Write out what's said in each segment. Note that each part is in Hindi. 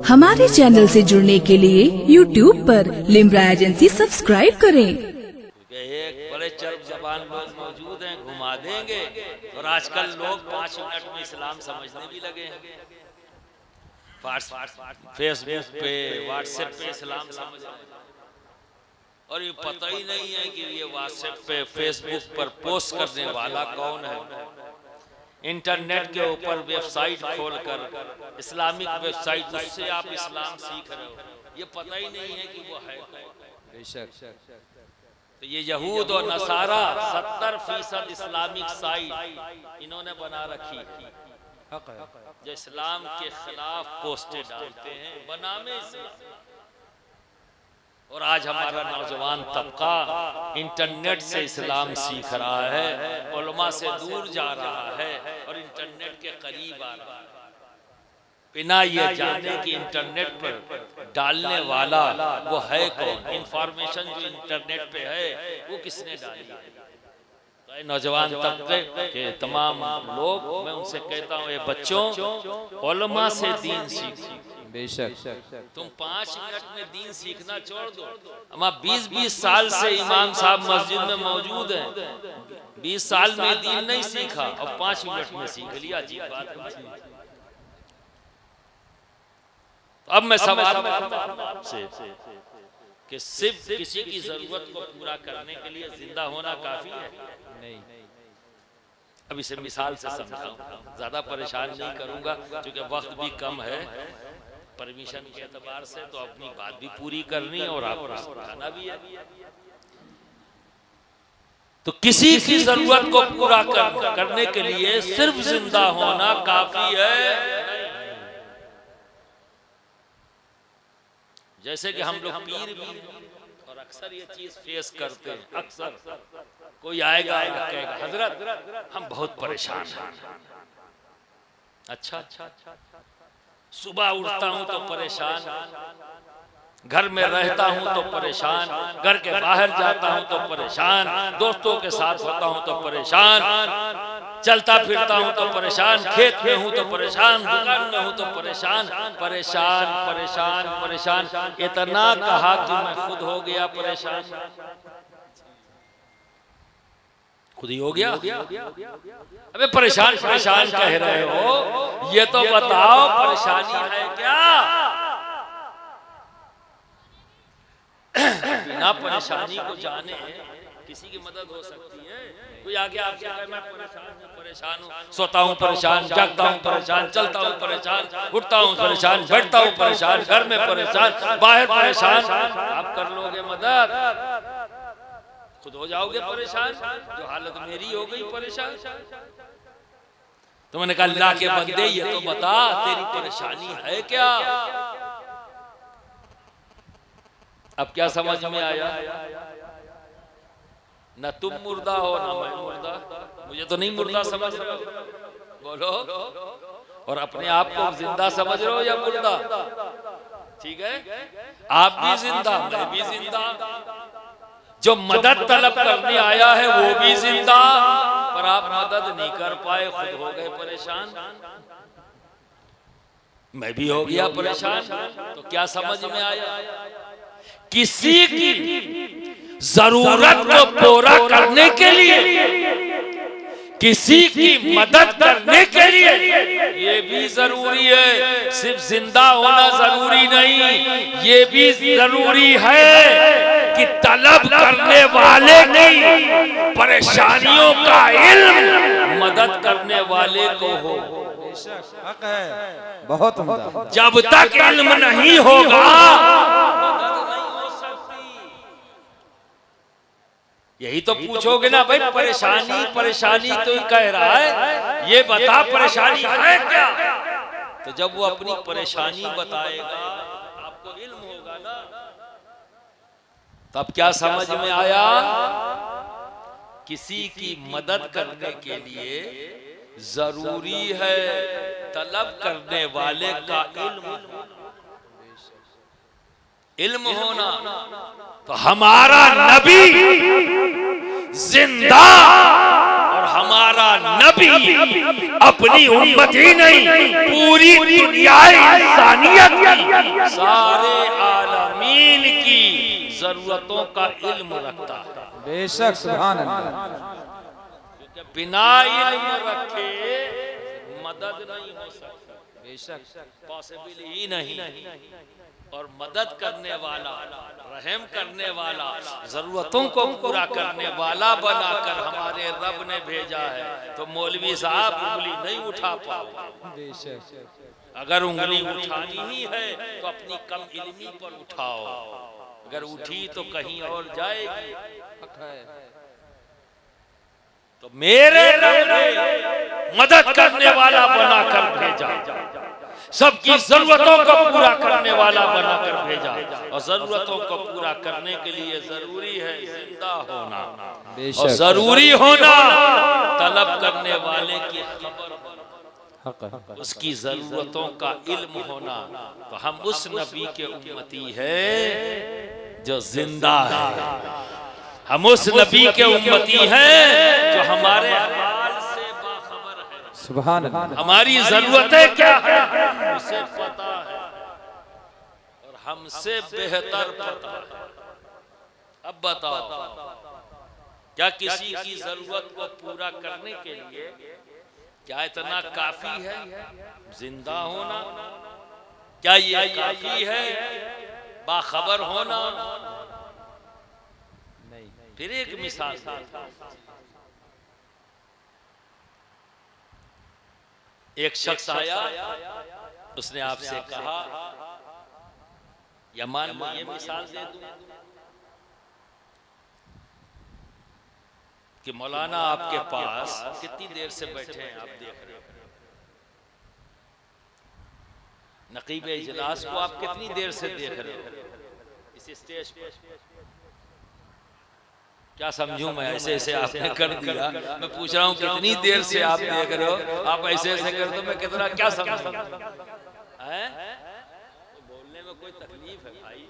हमारे चैनल से जुड़ने के लिए YouTube पर लिम्रा एजेंसी सब्सक्राइब करें। एक बड़े चर्ब जबान लोग मौजूद हैं, घुमा देंगे। और आजकल लोग 5 मिनट में इस्लाम समझने भी लगे हैं। फेसबुक पे, व्हाट्सएप पे इस्लाम समझ रहे हैं और ये पता ही नहीं है कि ये व्हाट्सएप पे, फेसबुक पर पोस्ट करने वाला कौन है। इंटरनेट के ऊपर वेबसाइट खोलकर, इस्लामिक वेबसाइट, उससे आप इस्लाम सीख रहे हो, ये पता ही नहीं है कि वो है बेशक। तो ये यहूद और नसारा 70% इस्लामिक साइट इन्होंने बना रखी, जो इस्लाम के खिलाफ पोस्टें डालते हैं, बनामे इस्लाम। और आज हमारा नौजवान तबका इंटरनेट से इस्लाम सीख रहा है, उलमा से दूर जा रहा है और इंटरनेट के करीब आ रहा है, बिना ये जाने कि इंटरनेट पर डालने वाला वो है कौन। इंफॉर्मेशन जो इंटरनेट पे है वो किसने डाली है। तो नौजवान तबके के तमाम लोग, मैं उनसे कहता हूँ, ये बच्चों उलमा से दीन सीखो। बेशक तुम 5 मिनट में दीन सीखना छोड़ दो। हम 20-20 साल से इमाम साहब मस्जिद में मौजूद हैं, 20 साल में दीन नहीं सीखा और 5 मिनट में सीख लिया। अजीब बात है। तो अब मैं सवाल से कि सिर्फ किसी की जरूरत को पूरा करने के लिए जिंदा होना काफी है? नहीं। अब इसे मिसाल से समझाऊं, ज्यादा परेशान नहीं करूंगा क्योंकि वक्त भी कम है परमिशन के एतबार से, तो अपनी बात भी पूरी करनी है और आपको समझाना भी है। तो किसी की जरूरत को पूरा करने के लिए सिर्फ जिंदा होना काफी है। जैसे कि हम लोग पीर भी, और अक्सर ये चीज फेस करते हैं, अक्सर कोई आएगा कहेगा, हजरत हम बहुत परेशान हैं। अच्छा, सुबह उठता हूं तो परेशान, घर में रहता हूं तो परेशान, घर के बाहर जाता हूं तो परेशान, दोस्तों के साथ होता हूं तो परेशान, चलता फिरता हूं तो परेशान, खेत में हूं तो परेशान, दुकान में हूं तो परेशान, परेशान परेशान परेशान। इतना कहा कि मैं खुद हो गया परेशान। खुद ही हो गया। अबे परेशान परेशान कह रहे हो, ये तो बताओ परेशानी है क्या? बिना परेशानी को जाने किसी की मदद हो सकती है? कोई आगे आपसे कहे मैं परेशान हूँ, सोता हूँ परेशान, जागता हूँ परेशान, चलता हूँ परेशान, उठता हूँ परेशान, बैठता हूँ परेशान, घर में परेशान, बाहर परेशान, आप कर लोगे मदद? खुद हो जाओगे परेशान, जो हालत मेरी हो गई परेशान। तो मैंने कहा अल्लाह के बंदे, ये तो बता तेरी परेशानी है क्या? अब क्या समझ में आया? न तुम मुर्दा हो न मैं मुर्दा, मुझे तो नहीं मुर्दा समझ रहे हो, बोलो। और अपने आप को जिंदा समझ रहे हो या मुर्दा? ठीक है, आप भी जिंदा, मैं भी जिंदा, जो मदद तलब करने आया है वो भी जिंदा, पर आप मदद नहीं कर पाए, खुद हो गए परेशान, मैं भी हो गया परेशान। तो क्या समझ में आया? किसी की जरूरत को पूरा करने के लिए, किसी की मदद करने के लिए ये भी जरूरी है। सिर्फ जिंदा होना जरूरी नहीं, ये भी जरूरी है कि तलब करने वाले की परेशानियों का इल्म मदद करने वाले को हो। हक है, बहुत उम्दा। जब तक इल्म नहीं होगा यही तो पूछोगे ना भाई, परेशानी परेशानी तो कह रहा है, ये बता परेशानी है क्या? तो जब वो अपनी परेशानी बताएगा आपको इल्म होगा ना, तब क्या समझ में आया? किसी की मदद करने के लिए जरूरी है तलब करने वाले का इल्म होना। तो हमारा नबी जिंदा और हमारा नबी अपनी उम्मत ही नहीं पूरी दुनिया इंसानियत की सारे आलमीन की जरूरतों का इल्म रखता है। बेशक सुभान अल्लाह। क्योंकि बिना इल्म रखे मदद नहीं हो सकती, बेशक पॉसिबल ही नहीं। और मदद करने वाला, रहम करने वाला, जरूरतों को पूरा करने वाला बनाकर हमारे रब ने भेजा है। तो मौलवी साहब उंगली नहीं उठा पाओ। बेशक अगर उंगली उठानी ही है तो अपनी कम इल्मी पर उठाओ, अगर उठी तो कहीं और जाएगी। तो मेरे रब ने मदद करने वाला बनाकर भेजा, सबकी जरूरतों को पूरा करने वाला बनाकर भेजा। और जरूरतों को पूरा करने के लिए जरूरी है जिंदा होना, और जरूरी होना तलब करने वाले की खबर होना, उसकी जरूरतों का इल्म होना। तो हम उस नबी के उम्मती है जो जिंदा है, हम उस नबी के उम्मती हैं जो हमारे हाल से बाखबर है। सुभान अल्लाह। हमारी जरूरतें क्या है उसे पता है, और हमसे बेहतर पता है। अब बताओ, क्या किसी की जरूरत को पूरा करने के लिए क्या इतना काफी है जिंदा होना? क्या ये काफी है बाखबर होना? फिर एक मिसाल, एक शख्स आया, उसने आपसे कहा, या मान लो ये मिसाल दे दूं कि मौलाना आपके पास कितनी देर से बैठे हैं, आप देख रहे हो। नकीब इजलास को आप कितनी देर से देख रहे हो इस स्टेज पर? क्या समझूं मैं? ऐसे ऐसे आपने कर दिया, मैं पूछ रहा हूँ कितनी देर से आप देख रहे हो? आप ऐसे ऐसे कर दो, मैं कितना क्या समझूं? हैं? तो बोलने में कोई तकलीफ है भाई?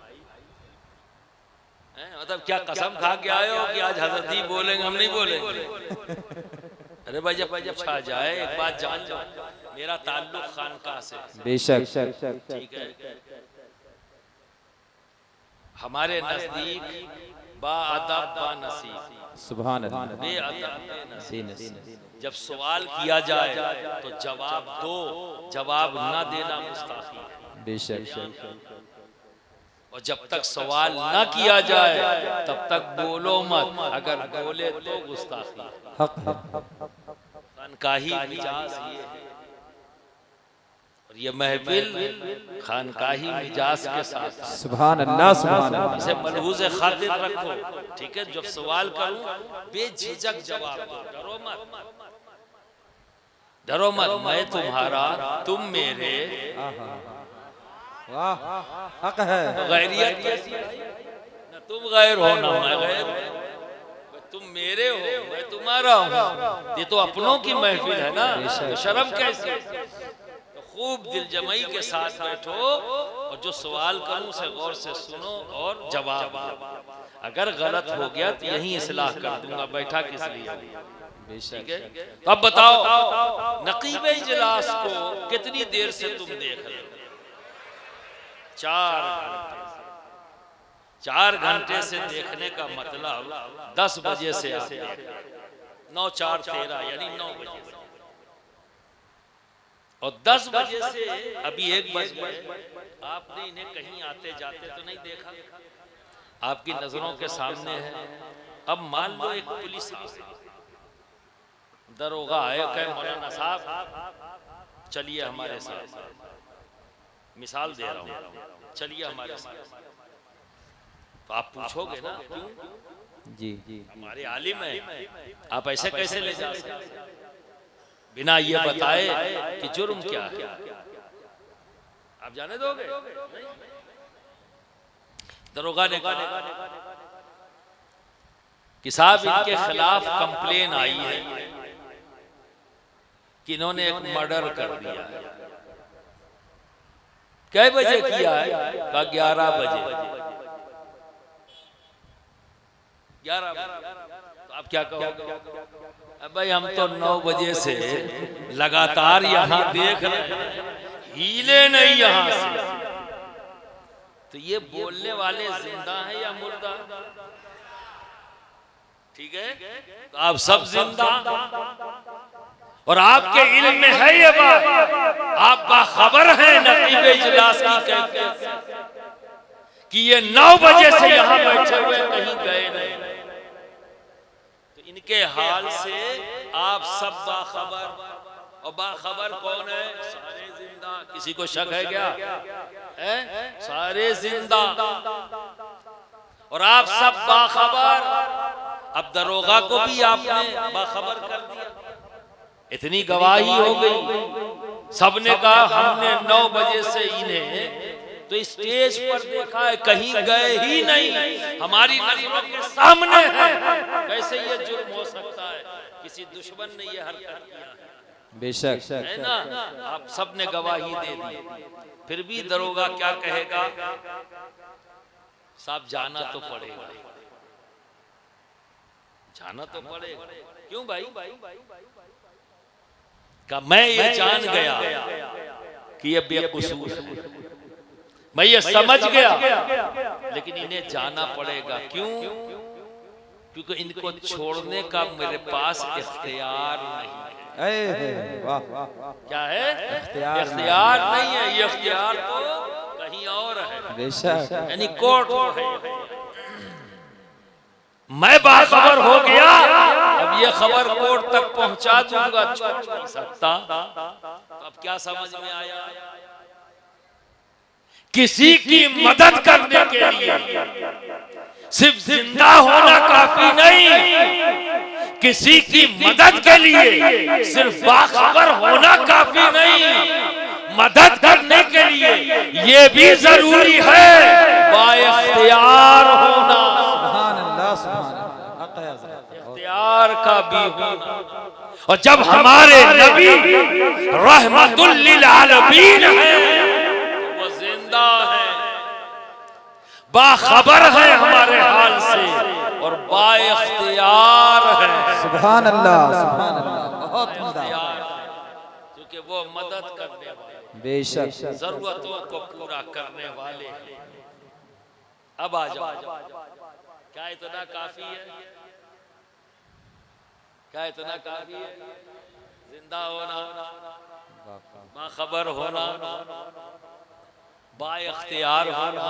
मतलब क्या कसम खा के आए हो कि आज हजरत ही बोलेंगे, हम नहीं बोलेंगे? अरे भाई जब पूछा जाए, एक बात जान लो, मेरा ताल्लुक खानकाह से। बेशक ठीक है, हमारे नजदीक बाअदब बानसीब, सुभान अल्लाह। बेअदब बेनसीब। जब सवाल किया जाए तो जवाब दो, जवाब ना देना मुस्ताफी है। बेशक और जब तक सवाल ना किया जाए तब तक बोलो मत, अगर बोले तो गुस्ताखी। हक है। खानकाही मिजाज ये है, और ये महफिल खानकाही मिजाज के साथ। सुभान अल्लाह सुभान अल्लाह। इसे मलहूज़ खातिर रखो, ठीक है? जब सवाल करूं बेझिझक जवाब दो, डरो मत, डरो मत। मैं तुम्हारा, तुम मेरे। वाह, हक है। तो गैरियत कैसी है? ना तुम गैर हो ना मैं गैर, तुम मेरे हो मैं तुम्हारा हूँ। ये तो अपनों की महफिल है ना, तो शर्म कैसी? तो खूब दिलजमई के साथ बैठो, और जो सवाल करूं उसे गौर से सुनो और जवाब दो। अगर गलत हो गया तो यही इस्लाह कर दूंगा, बैठा किस लिए? ठीक है? तो अब बताओ, नकीब इजलास को कितनी देर से तुम देख रहे हो? 4 घंटे। 4 घंटे से देखने का मतलब 10 बजे से आप देख रहे हैं, 9 4 13 यानी 9 बजे से, और 10 बजे से अभी 1 बज गए, आपने इन्हें कहीं आते जाते तो नहीं देखा? आपकी नजरों के सामने है। अब मान लो एक पुलिस दरोगा है, कहे मौलाना साहब चलिए हमारे साथ, मिसाल दे रहा हूँ, चलिए हमारे साथ। तो आप पूछोगे ना क्यों? जी हमारे आलिम है, आप ऐसे कैसे ले जा सकते बिना ये बताए कि जुर्म क्या है? आप जाने दोगे? दरोगा ने कहा कि साहब इनके खिलाफ कंप्लेन आई है कि इन्होंने एक मर्डर कर दिया है। कै बजे किया है? कहा 11 बजे। 11 बजे। तो आप क्या कहोगे? अब भाई हम तो 9 बजे से लगातार यहाँ देख रहे हैं, हिले नहीं यहाँ से। तो ये बोलने वाले जिंदा हैं या मुर्दा? ठीक है, तो आप सब जिंदा और आपके इल्म में है ये बात, आप बाखबर हैं नकीब इजलास की कैफियत कि ये 9 बजे से यहाँ बैठे हुए कहीं गए नहीं। तो इनके हाल से आप सब बाखबर, और बाखबर कौन है? सारे जिंदा। किसी को शक है क्या? है? सारे जिंदा और आप सब बाखबर। अब दरोगा को भी आपने बाखबर कर दिया, इतनी गवाही हो गई। सबने कहा हमने 9 बजे से इन्हें तो स्टेज पर देखा है, कहीं गए ही नहीं, हमारी नजरों के सामने है। कैसे ये जुर्म हो सकता है? किसी दुश्मन ने ये हरकत किया है, बेशक है ना? आप सब ने गवाही दे दी, फिर भी दरोगा क्या कहेगा? साहब जाना तो पड़ेगा, जाना तो पड़ेगा। क्यों भाई? का मैं ये जान गया कि ये बेकसूर है, मैं ये समझ गया, लेकिन इन्हें जाना पड़ेगा। क्यों? क्योंकि इनको छोड़ने का मेरे पास इख्तियार नहीं है। वाह क्या है? इख्तियार नहीं है। ये इख्तियार तो कहीं और है, बेशक यानी कोर्ट है। मैं बाखबर हो गया, अब ये खबर कोर्ट तक पहुंचा दूंगा, छोड़ नहीं सकता। तो अब क्या समझ में आया? किसी की मदद करने के लिए सिर्फ जिंदा होना काफी नहीं, किसी की मदद के लिए सिर्फ बाखबर होना काफी नहीं, मदद करने के लिए ये भी जरूरी है बाइख्तियार होना। इख्तियार का भी होना। और जब हमारे नबी रहमतुल लिल आलमीन हैं, वो जिंदा है, बाखबर है हमारे हाल से और बाइख्तियार है। सुभान अल्लाह, सुभान अल्लाह, बहुत इख्तियार, क्योंकि वो मदद करने वाले, बेशक जरूरतों को पूरा करने वाले हैं। अब आ जाओ, क्या इतना काफी है? क्या इतना काफी है? जिंदा होना, बाखबर होना, बाइख्तियार होना,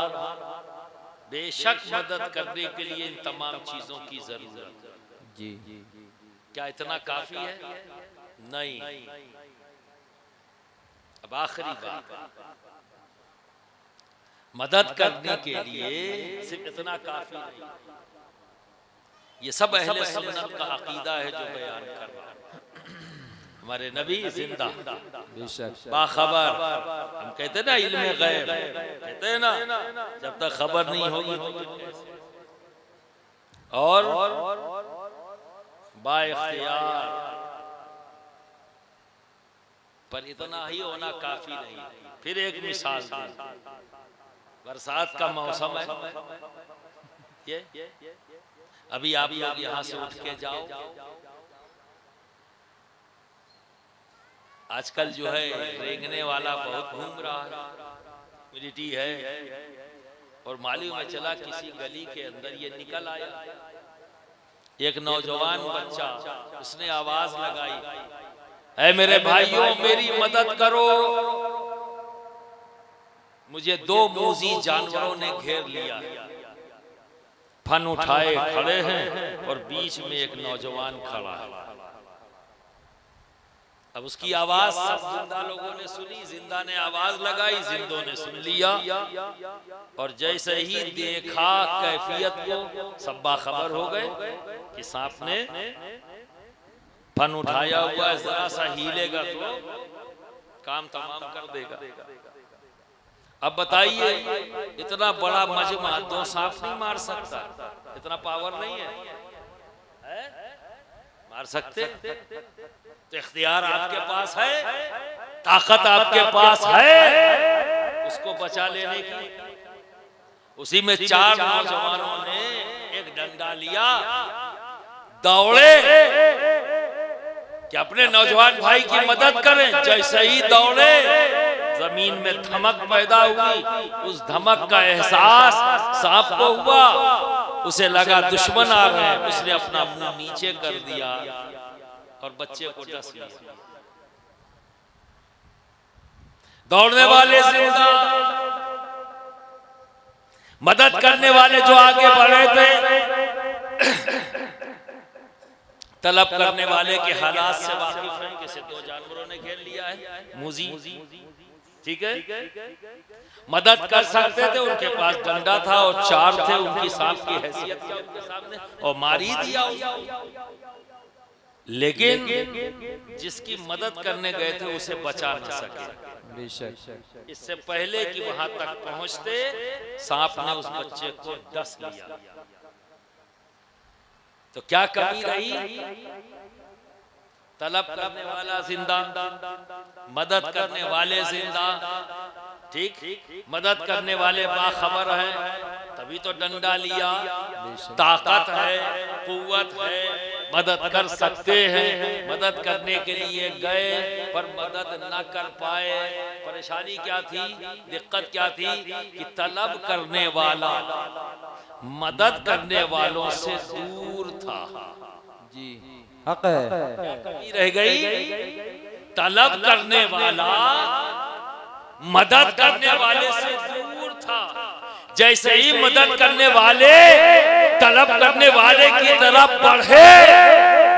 बेशक मदद करने के लिए इन तमाम चीजों की जरूरत है। जी, क्या इतना काफी है? नहीं। अब आखिरी बात, मदद करने के लिए सिर्फ इतना काफी नहीं। ये सब अहले सुन्नत का अकीदा है जो बयान कर रहा है। हमारे नबी जिंदा, बाखबर। हम कहते हैं ना इल्मे गैब, कहते हैं ना जब तक खबर नहीं होगी और बाइख्तियार। पर इतना ही होना काफी नहीं। फिर एक मिसाल, बरसात का मौसम है, ये अभी आप लोग यहाँ से उठ के जाओ, आजकल जो है रेंगने वाला बहुत घूम रहा है, ह्यूमिडिटी है, और मालूम में चला किसी गली के अंदर ये निकल आया एक नौजवान बच्चा, उसने आवाज लगाई, ऐ मेरे भाइयों मेरी मदद करो, मुझे 2 मूजी जानवरों ने घेर लिया। फन उठाए खड़े हैं और बीच में एक नौजवान खड़ा है। अब उसकी आवाज सब जिंदा लोगों ने सुनी, जिंदा ने आवाज लगाई, जिंदों ने सुन लिया, और जैसे ही देखा कैफियत को सब बाखबर हो गए कि सांप ने फन उठाया हुआ है, जरा सा हीलेगा तो काम तमाम कर देगा। अब बताइए, इतना बड़ा मजमा 2 सांप नहीं मार सकता, इतना पावर नहीं है, मार सकते? तो इख्तियार आपके पास है, ताकत आपके पास है उसको बचा लेने की। उसी में 4 नौजवानों ने एक डंडा लिया, दौड़े कि अपने नौजवान भाई की मदद करें। जैसे ही दौड़े जमीन में धमक पैदा हुई, उस धमक का एहसास सांप को हुआ, उसे लगा दुश्मन आ रहे हैं, उसने अपना मुंह नीचे कर दिया और बच्चे को डस लिया। दौड़ने वाले जिंदा, मदद करने वाले जो आगे बढ़े थे, तलब करने वाले के हालात से वाकिफ हैं। किसी दो जानवरों ने घेर लिया है, मूजी, ठीक है, मदद कर सकते थे, उनके पास डंडा था और चार थे, उनकी सांप की हैसियत क्या उनके सामने, और मार ही दिया। लेकिन जिसकी मदद करने गए थे उसे बचा न सके। इससे पहले कि वहां तक पहुंचते सांप ने उस बच्चे को डस लिया। तो क्या कमी रही? तलब करने वाला जिंदा, मदद करने वाले जिंदा, ठीक, मदद करने वाले बाखबर हैं, तभी तो डंडा लिया। ताकत है, कुव्वत है, मदद कर सकते हैं, मदद करने के लिए गए पर मदद न कर पाए। परेशानी क्या थी, दिक्कत क्या थी कि तलब करने वाला मदद करने वालों से दूर था। जी हक है। कमी रह गई, तलब करने वाला मदद करने वाले से दूर था। जैसे ही मदद करने वाले तलब करने वाले की तरफ बढ़े,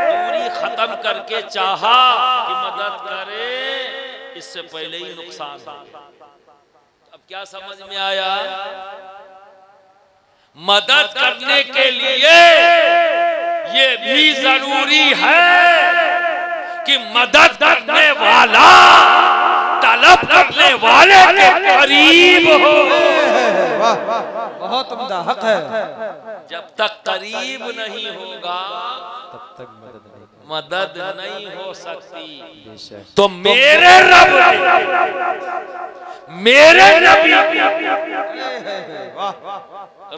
दूरी खत्म करके चाहा कि मदद करे, इससे पहले ही नुकसान हो गया। अब क्या समझ में आया? मदद करने के लिए ये भी जरूरी है कि मदद करने वाला तलब करने वाले के करीब हो। बहुत उम्दा हक है। जब तक करीब नहीं होगा तब तक मदद नहीं हो सकती। तो मेरे रब मेरे नबी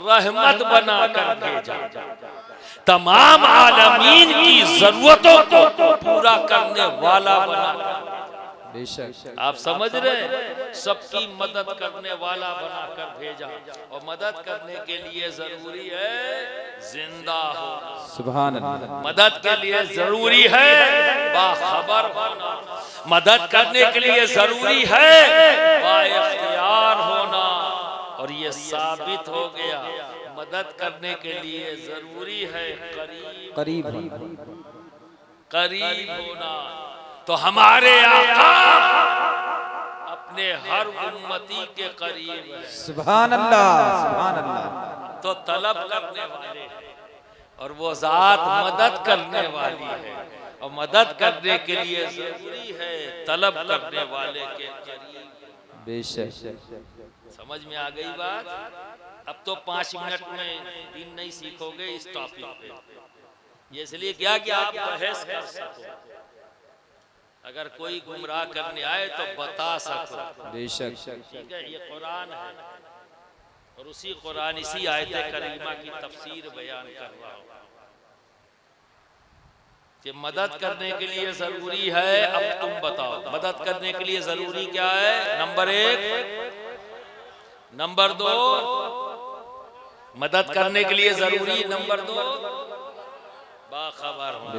रहमत बनाकर भेजा, तमाम आलमीन की जरूरतों को पूरा करने वाला बनाकर। बेशक आप समझ रहे हैं, सबकी मदद करने वाला बनाकर भेजा। और मदद करने के लिए जरूरी है जिंदा हो, सुभान अल्लाह। मदद के लिए जरूरी है बाखबर होना, मदद करने के लिए जरूरी है बाइख्तियार होना। और ये साबित हो गया, मदद करने के लिए जरूरी है करीब होना। तो हमारे आका अपने हर उम्मती के करीब है। सुभान अल्लाह, सुभान अल्लाह। तो तलब करने वाले हैं और वो जात मदद करने वाली है, और मदद करने के लिए जरूरी है तलब करने वाले के करीब। बेशक समझ में आ गई बात? अब तो 5 मिनट में दिन नहीं सीखोगे इस टॉपिक पे। ये इसलिए क्या कि आप बहस कर सको, अगर कोई गुमराह करने आए तो बता सको। बेशक ठीक है, ये कुरान है और उसी कुरान इसी आयत करीमा की तफसीर बयान कर रहा हूँ कि मदद करने के लिए जरूरी है। अब तुम बताओ मदद करने के लिए जरूरी क्या है? नंबर 1, नंबर 2, मदद करने के लिए जरूरी नंबर 2 बाखबर होना।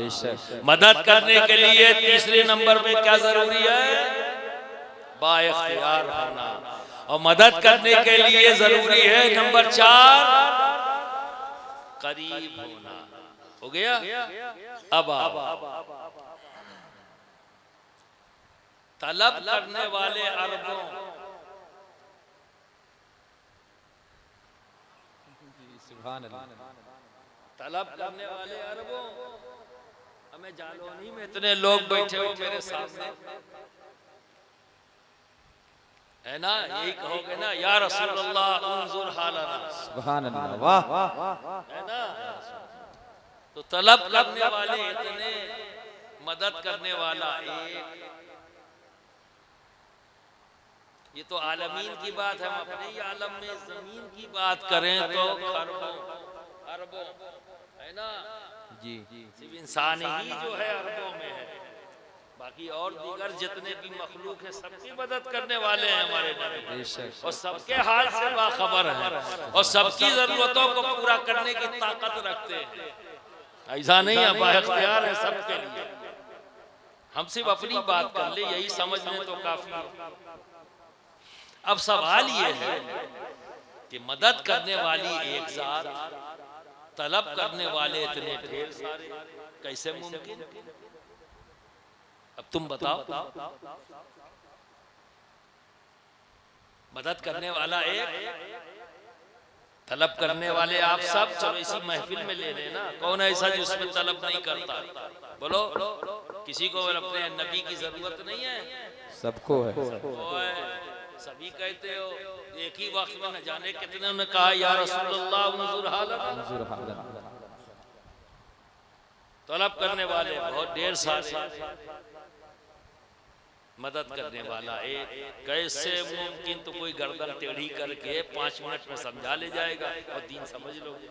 मदद करने के लिए तीसरे नंबर पे क्या जरूरी है? बाइख्तियार होना। और मदद करने के लिए जरूरी है नंबर 4 करीब होना। हो गया? अब तलब करने वाले अरबों, तलब करने वाले अरबों, हमें जालौनी में इतने लोग बैठे हो मेरे सामने, है ना? यही कहोगे ना, या रसूलल्लाह उन्जुर हालना। सुभान अल्लाह, वाह, है ना? तो तलब करने वाले इतने, मदद करने वाला एक। ये तो आलमीन की बात है, हम अपने ही आलम में जमीन की बात करें तो खरबों अरबों, है ना? जी सिर्फ इंसान ही जो है अरबों में है। बाकी और दीगर जितने भी मखलूक है सबकी मदद करने वाले हैं हमारे नबी, बेशक और सबके हाल से बाखबर हैं और सबकी जरूरतों को पूरा करने की ताकत रखते हैं। ऐसा नहीं है, बाइख्तियार है सबके लिए। हम सिर्फ अपनी बात कर ले, यही समझ लें तो काफी है। अब सवाल ये है कि मदद करने वाली एक जात, तलब करने वाले इतने ढेर सारे, कैसे मुमकिन? अब तुम बताओ। मदद करने वाला एक, तलब करने वाले आप सब। चलो इसी महफिल में ले लेना, कौन ऐसा जिसमें तलब नहीं करता? बोलो, किसी को अपने नबी की जरूरत नहीं है? सबको है। सभी कहते हो। एक ही वक्त में न जाने कितने ने कहा या रसूलुल्लाह उन्जुर हालना। तलब करने वाले बहुत ढेर सारे, मदद करने वाला एक। कैसे मुमकिन? तो कोई गर्दन टेढ़ी करके 5 मिनट में समझा ले जाएगा और दीन समझ लोगे।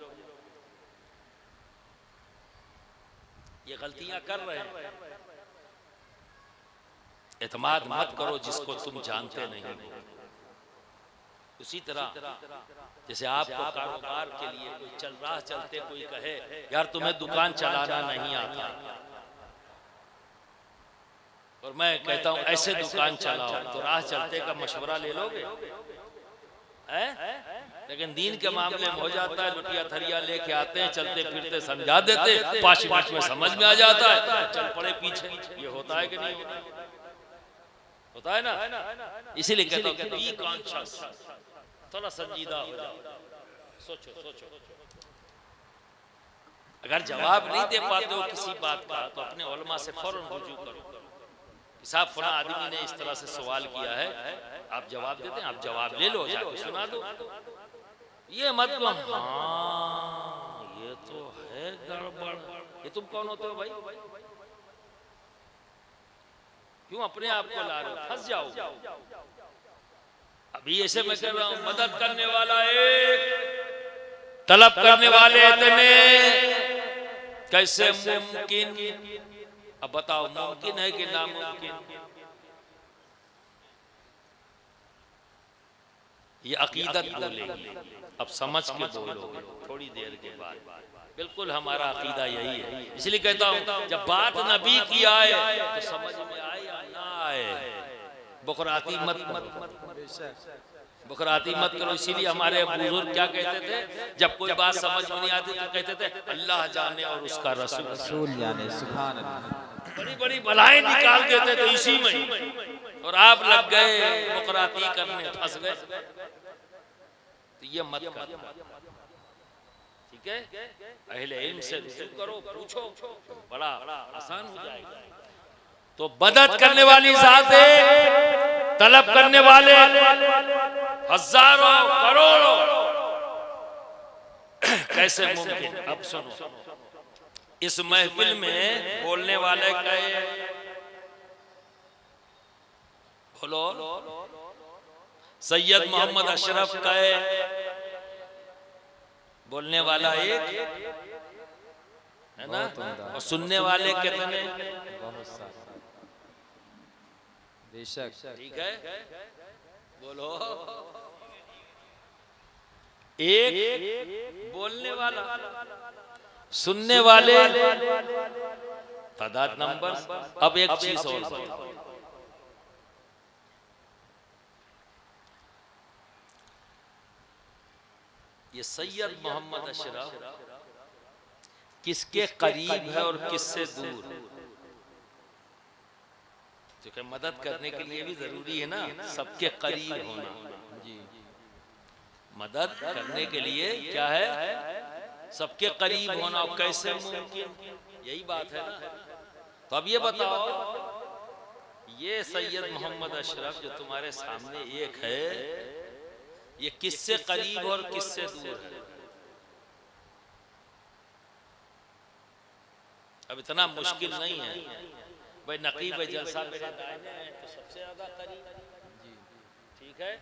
ये गलतियां कर रहे हैं। एतमाद मत करो जिसको तुम जानते नहीं हो। उसी तरह जैसे आपको कारोबार के लिए कोई चल रहा चलते कोई कहे यार तुम्हें दुकान चलाना नहीं आता, और मैं कहता हूं ऐसे दुकान चलाओ, तो राह चलते का मशवरा ले लोगे? लेकिन दीन के मामले में हो जाता है, लुटिया थरिया लेके आते हैं, चलते फिरते समझा देते, 5 मिनट में समझ में आ जाता है, चल पड़े पीछे। ये होता है कि नहीं होता है ना? इसीलिए कहता हूं बी कॉन्शियस, थोड़ा संजीदा हो जाओ, सोचो। अगर जवाब नहीं दे पाते हो किसी बात का तो अपने उलमा से फौरन रुजू करो। साहब फला आदमी ने इस तरह से सवाल किया है, आप जवाब देते हैं, आप जवाब ले लो, जाके सुना दो। ये मत को हाँ ये तो है गड़बड़। ये तुम कौन होते हो भाई? क्यों अपने आप को ला रहे हो? फंस जाओ। अभी ऐसे मैं कह रहा हूं, मदद करने वाला एक, तलब करने वाले इतने, कैसे मुमकिन? अब बताओ मुमकिन है कि नामुमकिन? ये अकीदत बोलेगी, अब समझ के बोलोगे थोड़ी देर के बाद। बिल्कुल हमारा अकीदा यही है। इसलिए कहता हूं जब बात नबी की आए तो समझ में आए या ना आए, बुखराती मत करो। इसीलिए हमारे बुजुर्ग क्या कहते थे, जब कोई बात समझ में नहीं आती तो कहते थे अल्लाह जाने और उसका रसूल जाने। सुभान अल्लाह। बड़ी बड़ी बलाएं निकाल देते थे इसी में, और आप लग गए मुकराती करने, फंस गए। तो ये मत कर, ठीक है? अहले इल्म से रुजू करो, पूछो, बड़ा आसान हो जाएगा। तो मदद करने वाली जात है, तलब करने वाले हजारों करोड़ों, कैसे मुमकिन? अब सुनो, इस महफिल में बोलने वाले कहे, बोलो सैयद मोहम्मद अशरफ कहे, बोलने वाला एक है ना, और सुनने वाले कितने? बहुत सारे। बेशक। ठीक है, बोलो। एक बोलने वाला, सुनने वाले तादाद नंबर। अब एक चीज और बताओ, ये सैयद मोहम्मद अशरफ किसके करीब है और किससे दूर? क्योंकि मदद करने के लिए भी जरूरी है ना सबके करीब होना। जी, मदद करने के लिए क्या है? सबके करीब होना। और कैसे मुमकिन? यही बात है ना। तो अब ये बताओ, ये सैयद मोहम्मद अशरफ जो तुम्हारे सामने एक है, ये किससे करीब और किससे दूर है? अब इतना मुश्किल नहीं है भाई। नकीब जलसा मेरे दाहिने हैं तो सबसे ज्यादा करीब, ठीक है?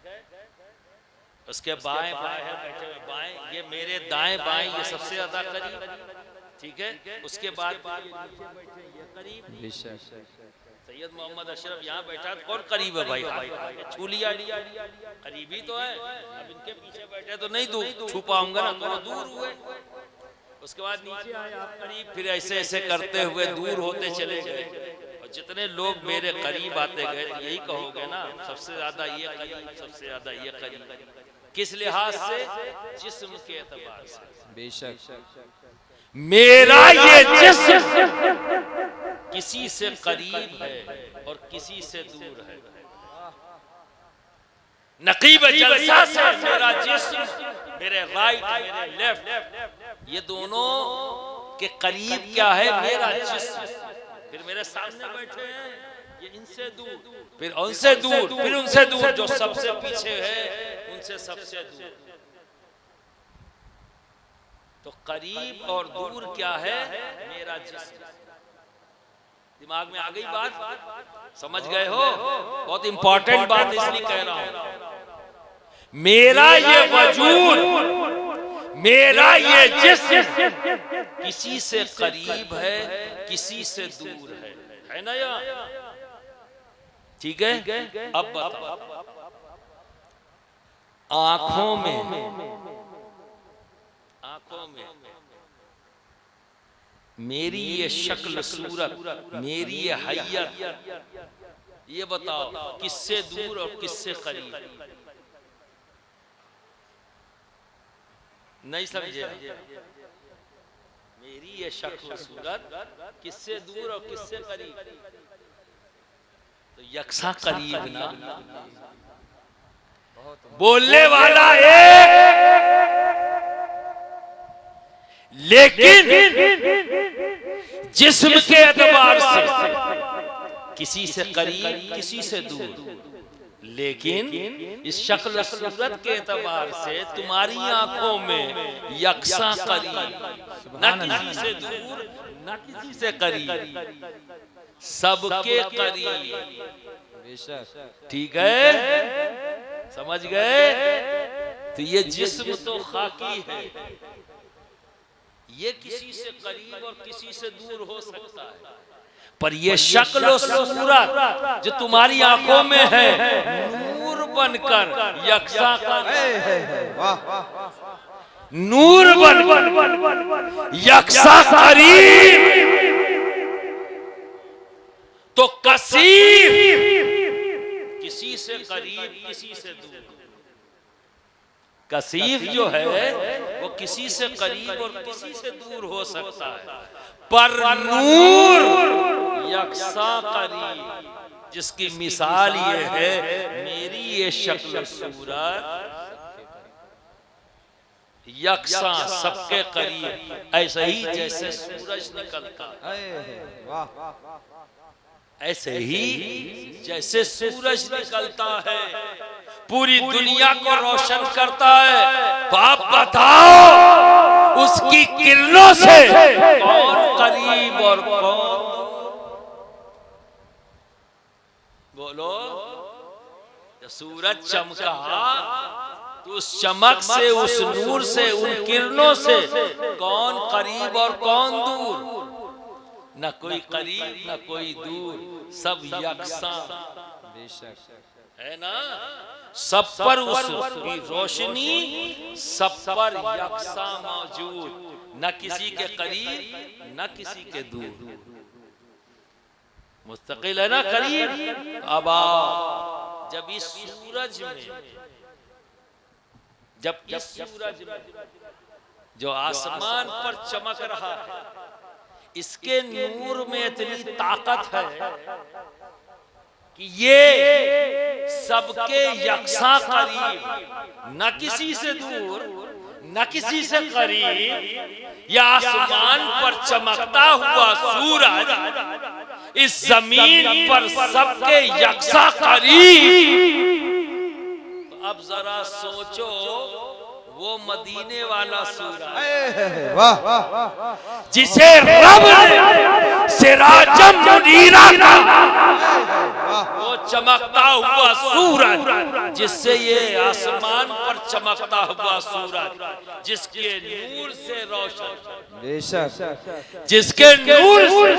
उसके बाएं बाएं है बैठे हुए, बाएं ये मेरे दाएं बाएं, ये सबसे ज्यादा करीब, ठीक है? उसके बाद ये करीब। सैयद मोहम्मद अशरफ यहाँ बैठा तो कौन करीब है भाई? छू लिया, करीबी तो है। अब इनके पीछे बैठे तो नहीं छू पाऊंगा ना, थोड़ा दूर हुए। उसके बाद नीचे आए आप करीब, फिर ऐसे ऐसे करते हुए दूर होते चले गए। और जितने लोग मेरे करीब आते गए यही कहोगे ना, सबसे ज्यादा ये करीब, सबसे ज्यादा ये करीब। किस लिहाज से? जिस्म के एतबार से। बेशक मेरा ये जिस्म किसी से करीब है और किसी से दूर है। नकीब जलसा से मेरा जिस्म, मेरे राइट, मेरे लेफ्ट, ये दोनों के करीब क्या है? मेरा जिस्म। फिर मेरे सामने बैठे हैं ये इनसे दूर, फिर उनसे दूर, फिर उनसे दूर, जो सबसे पीछे है उनसे सबसे दूर। तो करीब और दूर क्या है? मेरा जिस्म। दिमाग में आ गई बात? समझ गए हो? बहुत इंपॉर्टेंट बात इसलिए कह रहा हूं। मेरा ये वजूद, मेरा ये जिस्म किसी से करीब है, किसी से दूर है ना यार? ठीक है। अब बताओ, आंखों में मेरी ये शक्ल सूरत, मेरी ये हैयत, ये बताओ किससे दूर और किससे करीब? नहीं समझे? मेरी ये शक्ल सूरत किससे दूर और किससे करीब? तो यकसा करीब ना। बोलने वाला एक, लेकिन जिस्म के एतबार से किसी से करीब, किसी से दूर। लेकिन इस शक्ल सूरत के एतबार से तुम्हारी आंखों में यकसा करीब, न किसी से दूर न किसी से करीब, सबके करीब। ठीक है, समझ गए? तो ये जिस्म तो खाकी है, ये किसी से करीब और किसी से दूर हो सकता है, पर ये शक्ल और सूरत जो तुम्हारी आंखों में है, नूर बनकर यकसा नूर बनकर यकसा करीब, तो कसीर किसी से करीब किसी से दूर। कसीफ जो है वो किसी से करीब और किसी से दूर हो सकता है, पर नूर यकसा करीब, जिसकी मिसाल ये है, मेरी ये शक्ल सूरत यकसा सबके करीब, ऐसे ही जैसे सूरज निकलता है, ऐसे ही जैसे सूरज निकलता है पूरी दुनिया को रोशन करता है। तो आप बताओ उसकी किरणों से कौन करीब और कौन? बोलो, जब सूरज चमका तो उस चमक से, उस नूर से, उन किरणों से कौन करीब और कौन दूर? न कोई करीब न कोई दूर, सब यकसा है ना। सब पर उसकी रोशनी, सब पर यकसा मौजूद, न किसी के करीब न किसी के दूर, मुस्तकिल है ना करीब। अब आओ, जब इस सूरज में, जब इस सूरज में जो आसमान पर चमक रहा है, इसके नूर में इतनी ताकत है कि ये सबके यकसा करीब, न किसी से दूर न किसी से करीब। या आसमान पर चमकता हुआ सूरज इस जमीन पर सबके यकसा करीब। तो अब जरा सोचो, वो मदीने वाला सूरज जिसे रब ने सिराजम मुनीरा कहा, वो चमकता हुआ सूरज, जिससे ये आसमान पर चमकता हुआ सूरज, जिसके नूर से रोशन, बेशक जिसके नूर से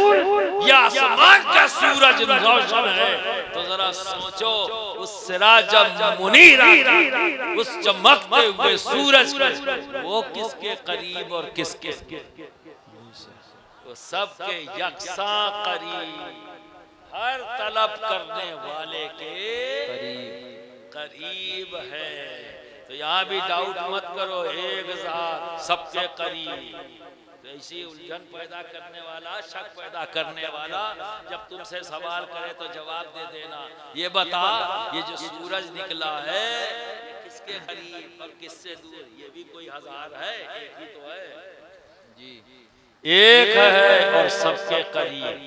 ये आसमान का सूरज रोशन है, तो जरा सोचो उस सिराजम मुनीरा, उस चमकते हुए सूरज को वो किसके करीब और किसके, वो सबके यकसा करीब, हर तलब करने वाले के करीब है। तो यहाँ भी डाउट मत करो, एक ज़ात सबके करीब। तो ऐसी उलझन पैदा करने वाला, शक पैदा करने वाला जब तुमसे सवाल करे तो जवाब दे देना, ये बता ये जो सूरज निकला है ये किसके करीब और किससे दूर? ये भी कोई हजार है? एक ही तो है जी, एक है और सबके करीब।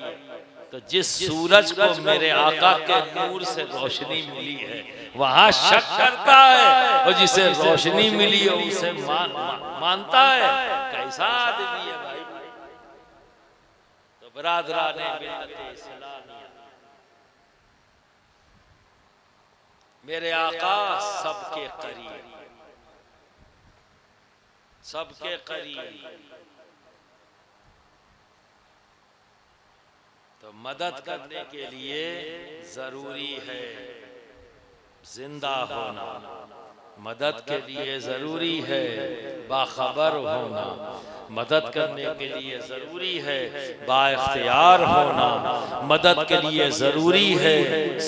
तो जिस सूरज को मेरे आका के नूर से रोशनी मिली है वहां शक करता है, और जिसे रोशनी मिली है उसे मानता है। कैसा आदमी है भाई? तो बरादराने मिल्लत इस्लामिया, मेरे आका सबके करीब, सबके करीब। तो मदद करने के लिए जरूरी है जिंदा होना, मदद के लिए जरूरी है बाखबर होना, मदद करने के लिए जरूरी है बाइख्तियार होना, मदद के लिए जरूरी है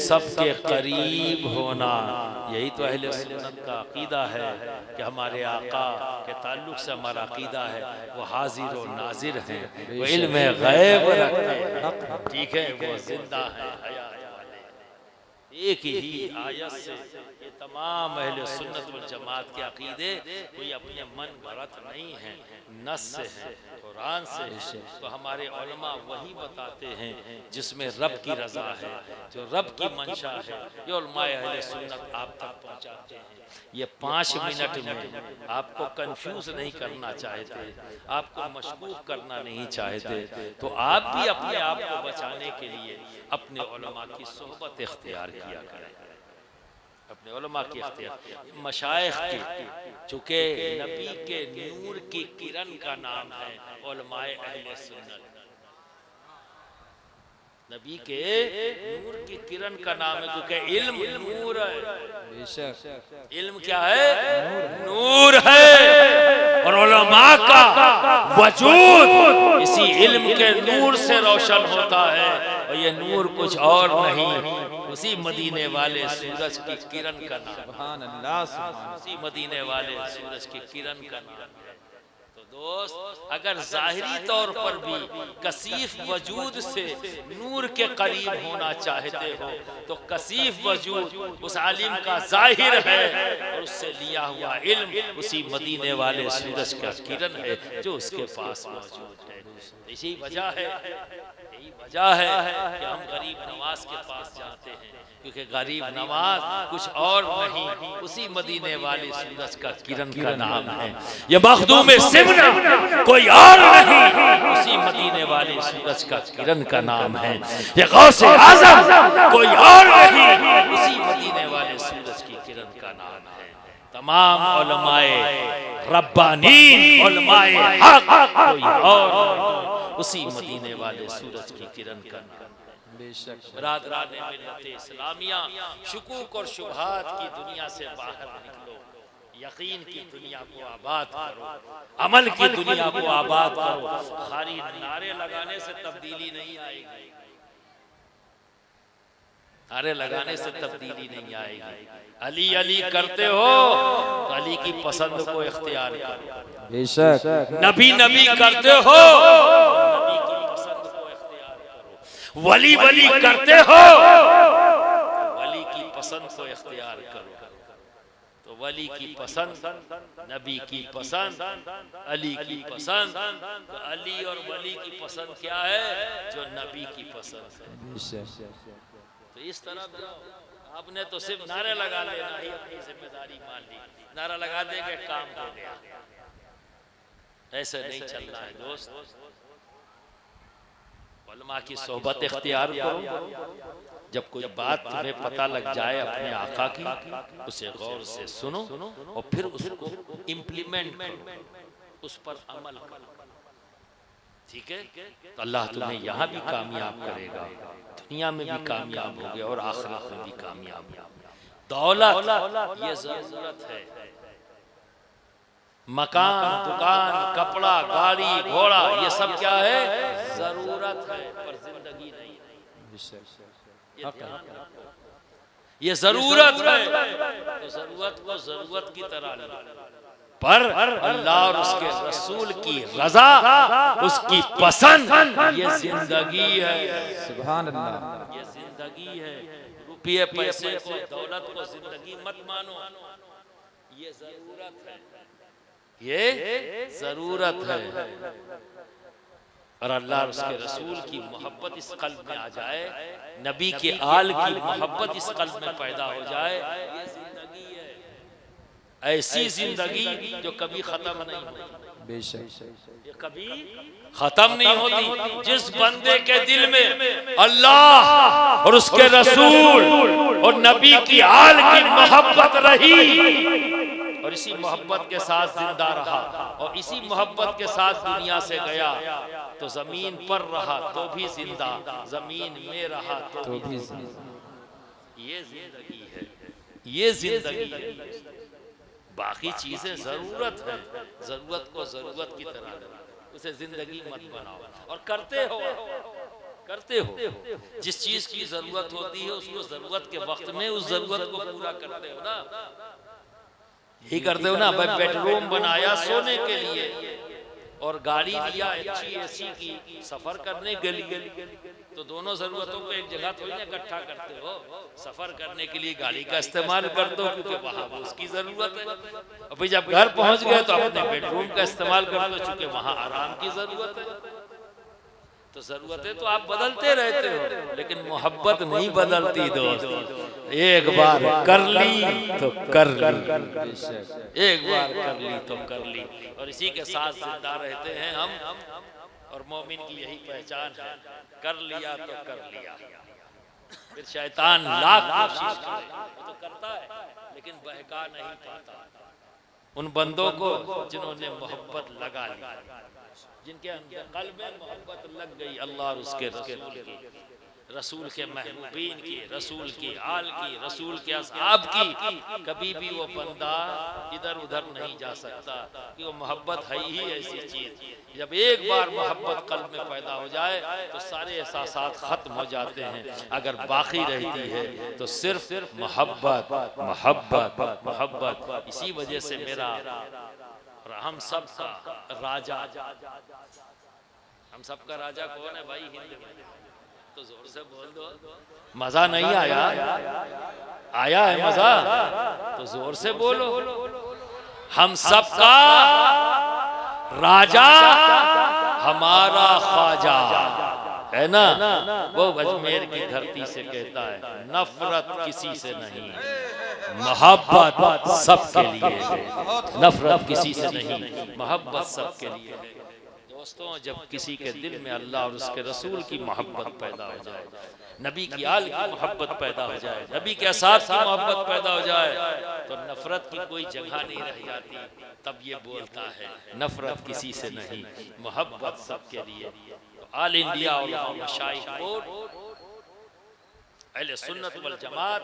सबके करीब होना। यही तो अहले सुन्नत का अकीदा है कि हमारे आका के ताल्लुक से हमारा अकीदा है वो हाजिर और नाजिर हैं, वो इल्म गैब रखते हैं, ठीक है, वो जिंदा है, हयात वाले। एक ही आयत से ये तमाम अहले सुन्नत वल जमात के अकीदे कोई अपने मन भरत नहीं है, नस से है, कुरान से है। तो हमारे उलमा वही बताते हैं जिसमें रब की रजा है, जो रब की मंशा है, ये उलमा अहले सुन्नत आप तक पहुंचाते हैं। ये 5 मिनट में आपको कंफ्यूज नहीं करना चाहते, आपको मशकूक करना नहीं चाहते, तो आप भी अपने आप को बचाने के लिए अपने उलमा की सोहबत इख्तियार किया करें, अपने उलमा की इख्तियार, मशाइख की, चूँकि नबी के नूर की किरण का नाम है उलमाए अहले सुन्नत, नबी के नूर की किरण का नाम है, क्योंकि इल्म नूर है। बेशक इल्म क्या है? नूर है, और उलमा का वजूद इसी इल्म के नूर से रोशन होता है, और ये नूर कुछ और नहीं, उसी मदीने वाले सूरज की किरण का नाम, सुभान अल्लाह, उसी मदीने वाले सूरज की किरण का नाम। तो दोस्त, अगर जाहिरी तौर पर भी कसीफ वजूद से नूर के करीब होना चाहते हो तो कसीफ वजूद उस आलिम का जाहिर है, और उससे लिया हुआ इल्म उसी मदीने वाले सूरज का किरण है जो उसके पास मौजूद है। इसी वजह है, यही वजह है कि हम गरीब नवाज के पास जाते हैं, क्योंकि गरीब नवाज कुछ और नहीं, उसी मदीने वाले सूरज का किरण का नाम है। ये मखदूम सिमना कोई और नहीं, उसी मदीने वाले सूरज का किरण का नाम है। ये गौसे आज़म कोई और नहीं, उसी मदीने वाले सूरज की किरण का नाम है। तमाम उलमाए रब्बानी, उलमाए हक कोई और नहीं, उसी मदीने वाले सूरज की किरण का नाम। बेशक बरादराने मिल्लत इस्लामिया, शुकूक और शुबहात की दुनिया से बाहर निकलो, यकीन की दुनिया को आबाद करो, अमल की दुनिया को आबाद करो। खाली नारे लगाने से तब्दीली नहीं आएगी, नारे लगाने से तब्दीली नहीं आएगी। अली अली करते हो तो अली की पसंद को इख्तियार करो, बेशक नबी नबी करते हो नबी की पसंद को इख्तियार करो, वली वली करते हो वली की पसंद को इख्तियार करो। तो वली की पसंद, नबी की पसंद, अली की पसंद। तो अली और वली की पसंद क्या है? जो नबी की पसंद है। तो इस तरह आपने तो सिर्फ नारे लगा लेना ही अपनी जिम्मेदारी मान ली, नारा लगा देंगे काम हो गया, ऐसे नहीं चलना है दोस्त। उलमा की सोहबत इख्तियार करो, जब कोई बात तुम्हें पता लग जाए अपने आका की, उसे गौर से सुनो और फिर उसको इम्प्लीमेंट करो, उस पर अमल करो। ठीक है, तो अल्लाह तुम्हें यहाँ भी कामयाब करेगा, दुनिया में भी कामयाब होगे और आखिरत में भी कामयाब। दौलत ये जरूरत है, मकान, दुकान, कपड़ा, गाड़ी, घोड़ा, ये सब क्या है? जरूरत है, पर जिंदगी नहीं। ये जरूरत है, तो जरूरत को जरूरत की तरह लो, पर अल्लाह और उसके रसूल की रजा, उसकी पसंद, ये जिंदगी है। सुभान अल्लाह, ये जिंदगी है। रुपये पैसे को, दौलत को जिंदगी मत मानो, ये जरूरत है, ये जरूरत है। और अल्लाह और उसके रसूल की मोहब्बत इस कल्ब में आ जाए, नबी के आल की मोहब्बत इस कल्ब में पैदा हो जाए, ये जिंदगी है। ऐसी जिंदगी जो कभी खत्म नहीं होती, बेशक ये कभी खत्म नहीं होती। जिस बंदे के दिल में अल्लाह और उसके रसूल और नबी की आल की मोहब्बत रही और इसी मोहब्बत के साथ जिंदा रहा और इसी मोहब्बत के साथ दुनिया से गया, तो जमीन पर रहा तो भी जिंदा, जमीन में रहा तो भी जिंदा। ये जिंदगी है, ये जिंदगी है। बाकी चीजें जरूरत है, जरूरत को जरूरत की तरह लो, उसे जिंदगी मत बनाओ। और करते हो जिस चीज की जरूरत होती है उसको जरूरत के वक्त में उस जरूरत को पूरा करते हो ना, यही करते हो ना। भाई बेडरूम बनाया सोने के लिए और गाड़ी लिया अच्छी एसी की सफर करने के लिए, तो दोनों जरूरतों को एक जगह थोड़ी ना इकट्ठा करते हो। सफर करने के लिए गाड़ी का इस्तेमाल कर दो क्योंकि वहां वो उसकी जरूरत है, और फिर जब घर पहुंच गए तो अपने बेडरूम का इस्तेमाल कर दो क्योंकि वहां आराम की जरूरत है। तो जरूरतें तो आप बदलते रहते हो, लेकिन मोहब्बत नहीं बदलती दोस्त। एक बार कर ली तो कर ली, एक बार कर ली तो कर ली, और इसी के साथ जिंदा रहते हैं हम। और मोमिन की यही पहचान है, कर लिया तो कर लिया। फिर शैतान लाख कोशिश करे, वो तो करता है लेकिन बहका नहीं पाता उन बंदों को जिन्होंने मोहब्बत लगा ली, जिनके अंदर कल्ब में मोहब्बत लग गई अल्लाह और उसके रसूल की, रसूल के महबूबीन की, रसूल की आल की, रसूल के असहाब की। कभी भी वो बंदा इधर उधर नहीं जा सकता कि वो मोहब्बत है ही ऐसी चीज। जब एक बार मोहब्बत कल्ब में पैदा हो जाए तो सारे एहसासात खत्म हो जाते हैं। अगर बाकी रहती है तो सिर्फ मोहब्बत मोहब्बत मोहब्बत। इसी वजह से मेरा और हम सब का राजा, हम सबका राजा कौन है भाई हिंद में? तो जोर से बोल दो। मजा नहीं आया? आया है मजा? तो जोर से बोलो। हम सबका राजा हमारा ख्वाजा है ना, वो अजमेर की धरती से कहता है नफरत किसी से नहीं, मोहब्बत सबके लिए है। नफरत किसी से नहीं, मोहब्बत सबके लिए है। दोस्तों, जब किसी के दिल में अल्लाह और उसके रसूल की मोहब्बत पैदा हो जाए, नबी की आल की मोहब्बत पैदा हो जाए, नबी के साथ की मोहब्बत पैदा हो जाए, तो नफरत की कोई जगह नहीं रह जाती। तब ये बोलता है नफरत किसी से नहीं, मोहब्बत सबके लिए। तो ऑल इंडिया और मशाइख बोर्ड, अहले सुन्नत वल जमात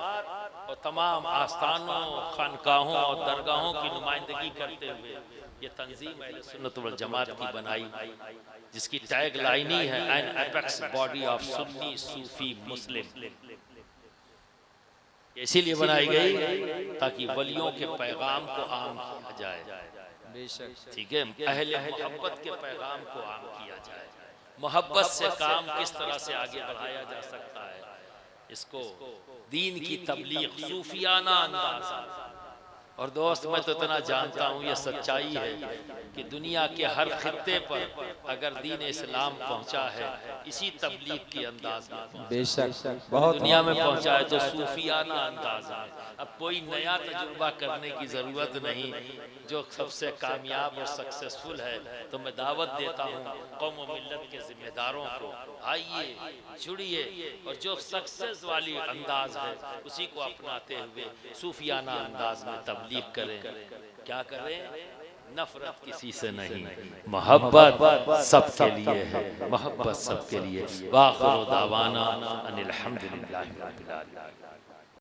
और तमाम आस्थानों, खानकाहों और दरगाहों की नुमाइंदगी करते हुए ये तंजीम अहले सुन्नत वल जमात की बनाई, जिसकी टैग लाइन ही है an apex body of Sunni Sufi Muslim. इसीलिए बनाई गई ताकि वलियों के पैगाम को आम किया जाए। ठीक है, अहले मोहब्बत के पैगाम को आम किया जाए। मोहब्बत से काम किस तरह से आगे बढ़ाया जा सकता है, इसको दीन की तबलीग सूफियाना अंदाज, और दोस्त मैं तो इतना जानता हूँ ये सच्चाई है कि दुनिया के हर खित्ते पर अगर दीन इस्लाम पहुँचा है इसी तबलीग के अंदाज में पहुँचा। बेशक बहुत दुनिया में पहुँचा है तो सूफियाना अंदाज में। अब कोई नया तजुर्बा करने की ज़रूरत नहीं। जो सबसे कामयाब और सक्सेसफुल है तो मैं दावत देता हूँ कौम व मिल्लत के जिम्मेदारों को, आइए जुड़िए और जो सक्सेस वाली अंदाज है उसी को अपनाते हुए सूफियाना अंदाज में तबलीग करें। क्या करें? नफरत किसी से नहीं, मोहब्बत सबके लिए है, मोहब्बत सबके लिए। वाखिर दावाना अनिल हम्दुलिल्लाहि रब्बिल आलमीन।